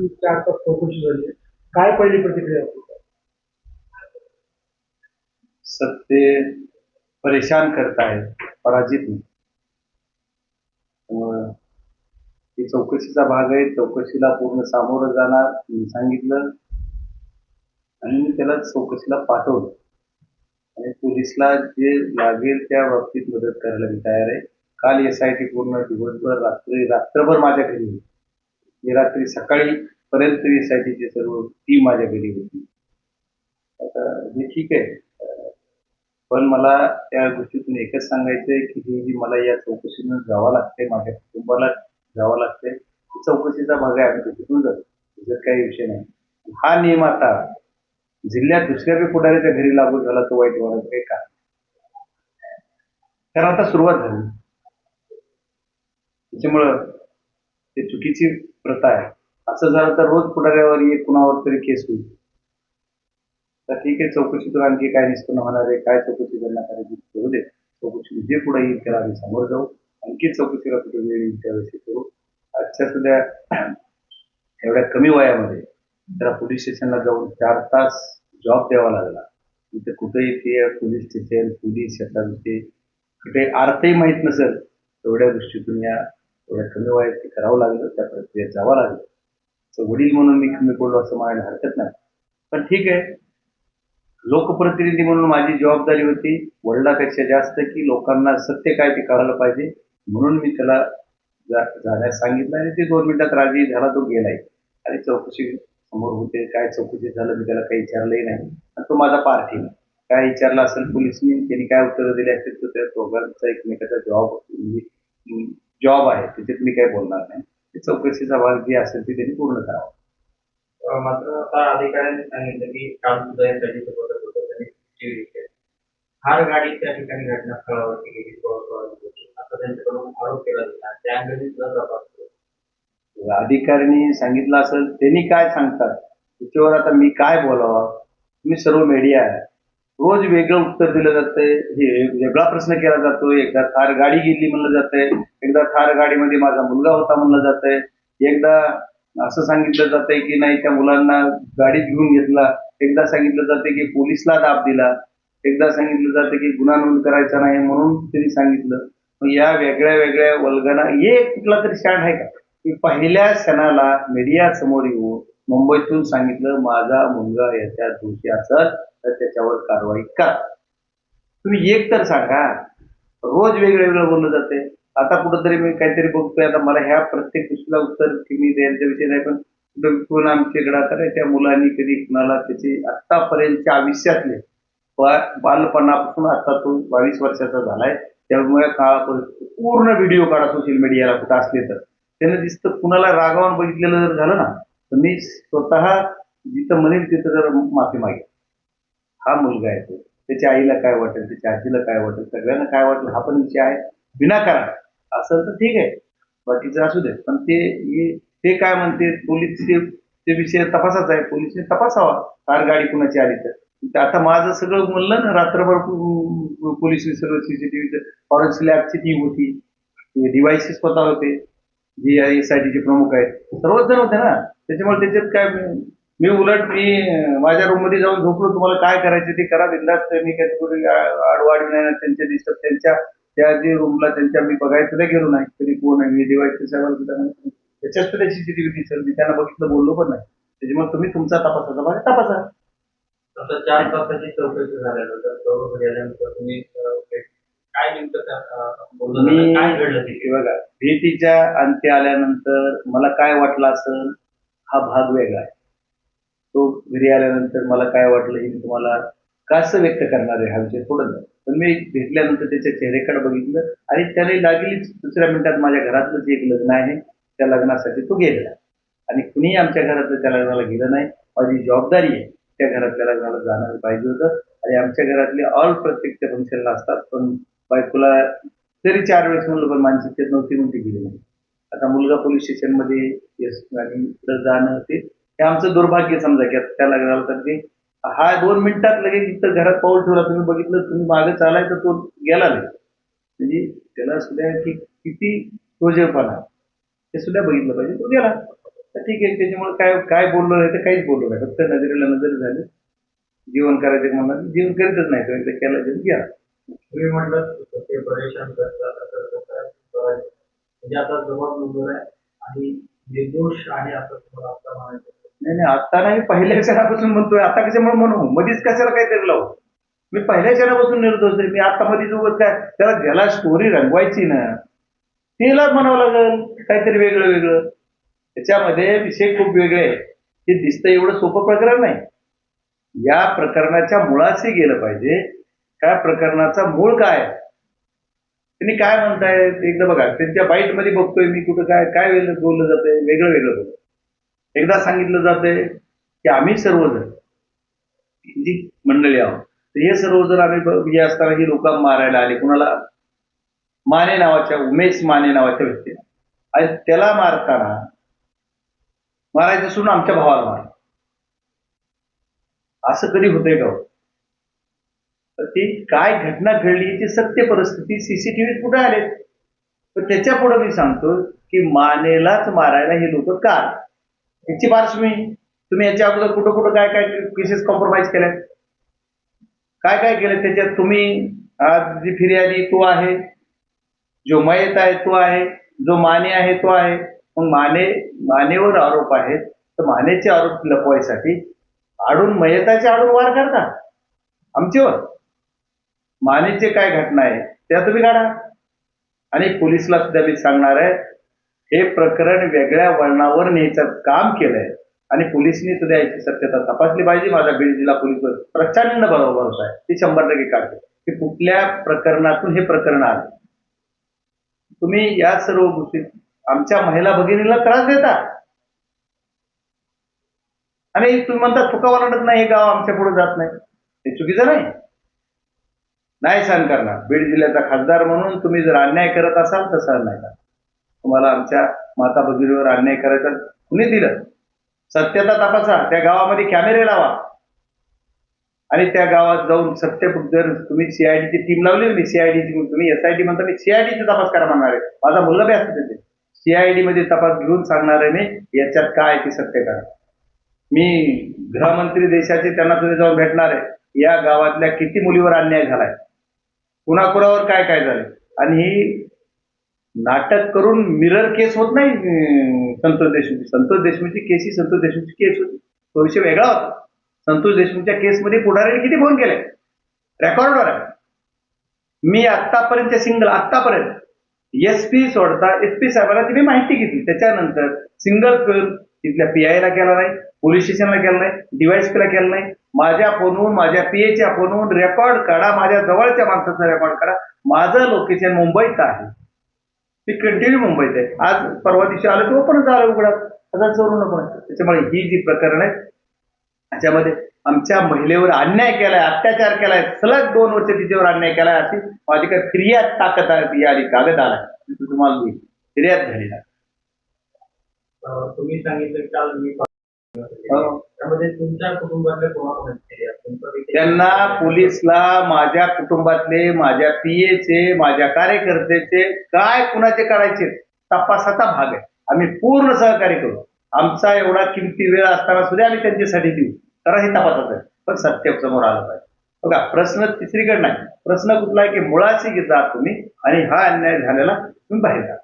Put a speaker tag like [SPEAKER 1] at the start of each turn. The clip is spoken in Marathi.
[SPEAKER 1] चार तास चौकशी झाली. काय पहिली प्रतिक्रिया आपली?
[SPEAKER 2] सत्य परेशान करता है, पराजित नहीं. त्यामुळं ही चौकशीचा भाग आहे. चौकशीला पूर्ण सामोरं जाणार मी सांगितलं आणि मी त्याला चौकशीला पाठवलं आणि पोलिसला जे लागेल त्या बाबतीत मदत करायला मी तयार आहे. काल SIT पूर्ण दिवसभर रात्रभर माझ्या घरी होती. मी रात्री सकाळी पर्यंत SITची सर्व टीम माझ्या घरी होती. आता हे ठीक आहे. पण मला त्या गोष्टीतून एकच सांगायचंय की ही जी मला या चौकशीनं जावं लागतंय, माझ्या कुटुंबाला जावं लागतंय, चौकशीचा भाग आहे. आम्ही तिथून जातो, त्याच्यात काही विषय नाही. हा नियम आता जिल्ह्यात दुसऱ्या बी पुढाऱ्याच्या घरी लागू झाला तो वाईट वाटत आहे का? तर आता सुरुवात झाली. त्याच्यामुळं ते चुकीची प्रथा आहे. असं झालं तर रोज पुढाऱ्यावर एक कुणावर तरी केस होईल. तर ठीक आहे, चौकशीतून आणखी काय निष्पन्न होणार आहे, काय चौकशी करण्यात आली करू दे. चौकशी जे पुढे येईल त्याला आम्ही समोर जाऊ. आणखी चौकशीला कुठे वेळ येईल त्यावेळेस करू. आजच्या सध्या एवढ्या कमी वयामध्ये त्याला पोलीस स्टेशनला जाऊन 4 तास जॉब द्यावा लागला. इथे कुठेही ते पोलीस स्टेशन, पोलीस याचा विषय कुठे अर्थही माहीत नसेल, एवढ्या गोष्टीतून या एवढ्या कमी वयात ते करावं लागलं, त्या प्रक्रियेत जावं लागलं. तर वडील म्हणून मी कमी पडलो असं म्हणायला हरकत नाही. पण ठीक आहे, लोकप्रतिनिधी म्हणून माझी जबाबदारी होती वडिलांपेक्षा जास्त की लोकांना सत्य काय ते कळायला पाहिजे, म्हणून मी त्याला जाण्यास सांगितलं आणि ते 2 मिनिटात राजी झाला, तो गेलाय. आणि चौकशी समोर होते, काय चौकशी झालं मी त्याला काही विचारलंही नाही आणि तो माझा पारखी नाही. काय विचारलं असेल पोलिसनी, त्यांनी काय उत्तरं दिली असतील तर त्या दोघांचा एकमेकाचा जॉब आहे, त्याच्यात मी काही बोलणार नाही. चौकशीचा भाग जे असेल ते त्यांनी पूर्ण करावा.
[SPEAKER 3] मात्र आता अधिकाऱ्यांनी सांगितलं की काल सुद्धा यासाठी बदल होतं त्यांनी हार गाडी त्या ठिकाणी घटनास्थळावरती गेली असं त्यांच्याकडून आरोप केला गेला. त्या अंगी तपास
[SPEAKER 2] अधिकाऱ्यांनी सांगितलं असेल, त्यांनी काय सांगतात त्याच्यावर आता मी काय बोलावं. तुम्ही सर्व मीडिया आहे, रोज वेगळं उत्तर दिलं जातंय, हे वेगळा प्रश्न केला जातो. एकदा थार गाडी गेली म्हणलं जातंय, एकदा थार गाडीमध्ये माझा मुलगा होता म्हणलं जातंय, एकदा असं सांगितलं जातंय की नाही त्या मुलांना गाडीत घेऊन घेतला, एकदा सांगितलं जाते की पोलिसला दाब दिला, एकदा सांगितलं जातं की गुन्हा नोंद करायचा नाही म्हणून त्यांनी सांगितलं. मग या वेगळ्या वेगळ्या वल्गना एक कुठला तरी स्टँड आहे का? की पहिल्या क्षणाला मीडिया समोर येऊन मुंबईतून सांगितलं माझा मुलगा याच्या दोषी असेल तर त्याच्यावर कारवाई करा. तुम्ही एक तर सांगा. रोज वेगळं बोललं जाते. आता कुठंतरी मी काहीतरी बघतोय, आता मला ह्या प्रत्येक गोष्टीला उत्तर मी द्यायचा विषय नाही, पण कुठं आमच्याकडे आता त्या मुलांनी कधी कुणाला त्याची आतापर्यंतच्या आयुष्यातले बालपणापासून आता तो 22 वर्षाचा झालाय, त्यामुळे काळापर्यंत पूर्ण व्हिडिओ काढा सोशल मीडियाला कुठं असले तर त्यानं दिसतं. कुणाला रागावून बघितलेलं जर झालं ना तर मी स्वतः जिथं म्हणेल तिथं जर माफी मागेल. हा मुलगा आहे तो, त्याच्या आईला काय वाटेल, त्याच्या आजीला काय वाटेल, सगळ्यांना काय वाटेल हा पण विषय आहे. विनाकारण असेल तर ठीक आहे, बाकीचं असू दे. पण ते काय म्हणते पोलीस ते विषय तपासाचा आहे, पोलिसने तपासावा कार गाडी कुणाची आली तर. आता माझं सगळं म्हणलं ना, रात्रभर पोलीस सगळं CCTV फॉरेन्सिक लॅबची टीम होती, डिव्हाइसेस स्वतः होते, जी SITचे प्रमुख आहेत, सर्वच जण होते ना. त्याच्यामुळे त्याच्यात काय मी माझ्या रूम मध्ये जाऊन झोपलो, तुम्हाला काय करायचं ते करा बिंदास्त. मी काही कुठे आडवाडी नाही, त्यांच्या दिसतात त्या जे रूमला त्यांच्या मी बघायचं नाही गेलो नाही, तरी कोण आहे मी डिवाइस त्याच्याच तर CCTV दिसेल. मी त्यांना बघितलं, बोललो पण नाही. त्याच्यामुळे तुम्ही तुमचा तपासाचा भाग तपासा.
[SPEAKER 3] आता 4 तासाची चौकशी झाल्यानंतर गेल्यानंतर तुम्ही काय नेमकं बोललं, काय घडलं ते
[SPEAKER 2] बघा. भीतीच्या अंती आल्यानंतर मला काय वाटलं असेल हा भाग वेगळा आहे. तो घरी आल्यानंतर मला काय वाटलं हे मी तुम्हाला कसं व्यक्त करणार आहे हा विषय थोडं नाही. पण मी भेटल्यानंतर त्याच्या चेहऱ्याकडे बघितलं आणि त्याने लागलीच दुसऱ्या मिनिटात माझ्या घरातलंच एक लग्न आहे, त्या लग्नासाठी तो गेलेला आणि कुणीही आमच्या घरातलं त्या लग्नाला गेलं नाही. माझी जबाबदारी आहे त्या घरातल्या लग्नाला जाणं पाहिजे होतं आणि आमच्या घरातले ऑल प्रत्येक त्या फंक्शनला असतात, पण बायकोला तरी 4 वेळेस म्हणलं पण मानसिकतेत नव्हती म्हणून ती गेली नाही. आता मुलगा पोलीस स्टेशनमध्ये आणि पुढे जाणं ते आमचं दुर्भाग्य समजा की त्या लग्नाला तर ते हा 2 मिनिटात लगेच इथं घरात पाऊल ठेवला. तुम्ही बघितलं, तुम्ही मागे चालाय तर तो गेला नाही. म्हणजे त्याला सुद्धा की किती सोजेपणा हे सुद्धा बघितलं पाहिजे. तो गेला. तर ठीक आहे, त्याच्यामुळे काय काय बोललो नाही तर काहीच बोललो नाही, फक्त नजरेला नजर झाली. जीवन करायचं म्हणणार जीवन करीतच नाही, तो एकदा केला जीवन गेला.
[SPEAKER 3] तुम्ही म्हटलं ते परेशान करतात असं करतात, म्हणजे आता जबाब नंबर आहे आणि निर्दोष आहे असं तुम्हाला आता म्हणायचं.
[SPEAKER 2] नाही नाही, आता नाही, मी पहिल्या क्षणापासून म्हणतोय, आता कशामुळे म्हणू, मधीच कशाला काहीतरी लावू. मी पहिल्या क्षणापासून निर्दोष आहे. मी आता मधीच उगत काय, त्याला ज्याला स्टोरी रंगवायची ना त्याला म्हणावं लागेल काहीतरी वेगळं वेगळं. त्याच्यामध्ये विषय खूप वेगळे आहे. ते दिसतं एवढं सोपं प्रकरण नाही. या प्रकरणाच्या मुळाशी गेलं पाहिजे. त्या प्रकरणाचा मूळ काय आहे? त्यांनी काय म्हणतायत एकदा बघा, त्यांच्या बाईटमध्ये बघतोय मी कुठं काय काय वेगळं बोललं जातंय, वेगळं वेगळं बोलत. एकदा सांगितलं जातंय की आम्ही सर्वजण जी मंडळी आहोत, तर हे सर्वजण आम्ही हे असताना ही लोक मारायला आले. कुणाला? माने नावाच्या, उमेश माने नावाच्या व्यक्तीला. आणि त्याला मारताना मारायचं सोडून आमच्या भावाला मार, असं कधी होतंय का? तर ती काय घटना घडली याची सत्य परिस्थिती सीसीटीव्ही कुठे आले, तर त्याच्या पुढे मी सांगतो की मानेलाच मारायला हे लोक का, याची पार्श्वभूमी तुम्ही याच्या अगोदर कुठं कुठं काय काय केसेस कॉम्प्रोमाइज केल्या, काय काय केलं त्याच्यात. तुम्ही आज जी फिर्यादी तो आहे, जो मयत आहे तो आहे, जो माने आहे तो आहे. मग मानेवर आरोप आहेत, तर मानेचे आरोप लपवायसाठी आडून मयताचे आडून वार करता आमच्यावर. मानेचे काय घटना आहे त्या तुम्ही काढा. आणि पोलिसला सुद्धा मी सांगणार आहे, हे प्रकरण वेगळ्या वळणावर न्यायचं काम केलंय आणि पोलिसांनी सुद्धा याची सत्यता तपासली पाहिजे. माझा बीड जिल्हा पोलीसवर प्रचंड भरोसा आहे, ते 100% काढते की कुठल्या प्रकरणातून हे प्रकरण आलं. तुम्ही या सर्व गोष्टी आमच्या महिला भगिनीला त्रास देता आणि तुम्ही म्हणता चुका ओलांडत नाही, हे गाव आमच्या पुढे जात नाही. हे चुकीचं नाही, नाही सहन करणार. बीड जिल्ह्याचा खासदार म्हणून तुम्ही जर अन्याय करत असाल तर सहन नाही करणार. तुम्हाला आमच्या माता भगिनीवर अन्याय करायचा कुणी दिलं? सत्यता तपासा, त्या गावामध्ये कॅमेरे लावा आणि त्या गावात जाऊन सत्य, जर तुम्ही सीआयडीची टीम लावली होती, सीआयडीची, तुम्ही एसआयटी म्हणता, मी सीआयडीचा तपास करा म्हणणार आहे. माझा मुलगा बी असतो तिथे, सीआयडी मध्ये तपास घेऊन सांगणार आहे मी याच्यात काय ते सत्य करा. मी गृहमंत्री देशाचे, त्यांना तुम्ही जाऊन भेटणार आहे, या गावातल्या किती मुलीवर अन्याय झालाय, कुणाकुणावर काय काय झालं. आणि ही नाटक करून मिरर केस होत नाही. संतोष देशमुखची केस ही संतोष देशमुखची केस होती, तो विषय वेगळा होता. संतोष देशमुखच्या केसमध्ये पुढाऱ्यांनी किती फोन केले, रेकॉर्डवर आहे. मी आतापर्यंत सिंगल, आतापर्यंत एसपी सोडता एसपी साहेबांना तिने माहिती घेतली, त्याच्यानंतर सिंगल फोन तिथल्या पीआयला केला नाही, पोलीस स्टेशनला केला नाही, डीवायएसपीला केला नाही. माझ्या फोनहून, माझ्या पीएच्या फोनहून रेकॉर्ड काढा, माझ्या जवळच्या माणसाचा रेकॉर्ड काढा. माझं लोकेशन मुंबईत आहे, मी कंटिन्यू मुंबईत आहे. आज परवा दिवशी आलं तो पण झालं उघडा, आता चोरू नको. त्याच्यामुळे ही जी प्रकरण आहे त्याच्यामध्ये आमच्या महिलेवर अन्याय केलाय, अत्याचार केलाय, सलग 2 वर्ष तिच्यावर अन्याय केलाय, अशी माझी काही फिर्याद ताकद आली, कागद आला तुम्हाला देईल, फिर्याद झाली ना.
[SPEAKER 3] तुम्ही सांगितलं काल मी त्यामध्ये तुमच्या कुटुंबातल्या कोणाकोणाची
[SPEAKER 2] त्यांना पोलिसला माझ्या कुटुंबातले, माझ्या पीएचे, माझ्या कार्यकर्त्याचे काय कुणाचे काढायचे तपासाचा भाग आहे. आम्ही पूर्ण सहकार्य करू. आमचा एवढा किमती वेळ असताना सुद्धा आम्ही त्यांच्यासाठी देऊ, कारण हे तपासाचं आहे. पण सत्य समोर आलं पाहिजे. बघा, प्रश्न तिसरीकडे नाही, प्रश्न कुठला आहे की मुळाशी जा तुम्ही आणि हा अन्याय झालेला तुम्ही बाहेर जा.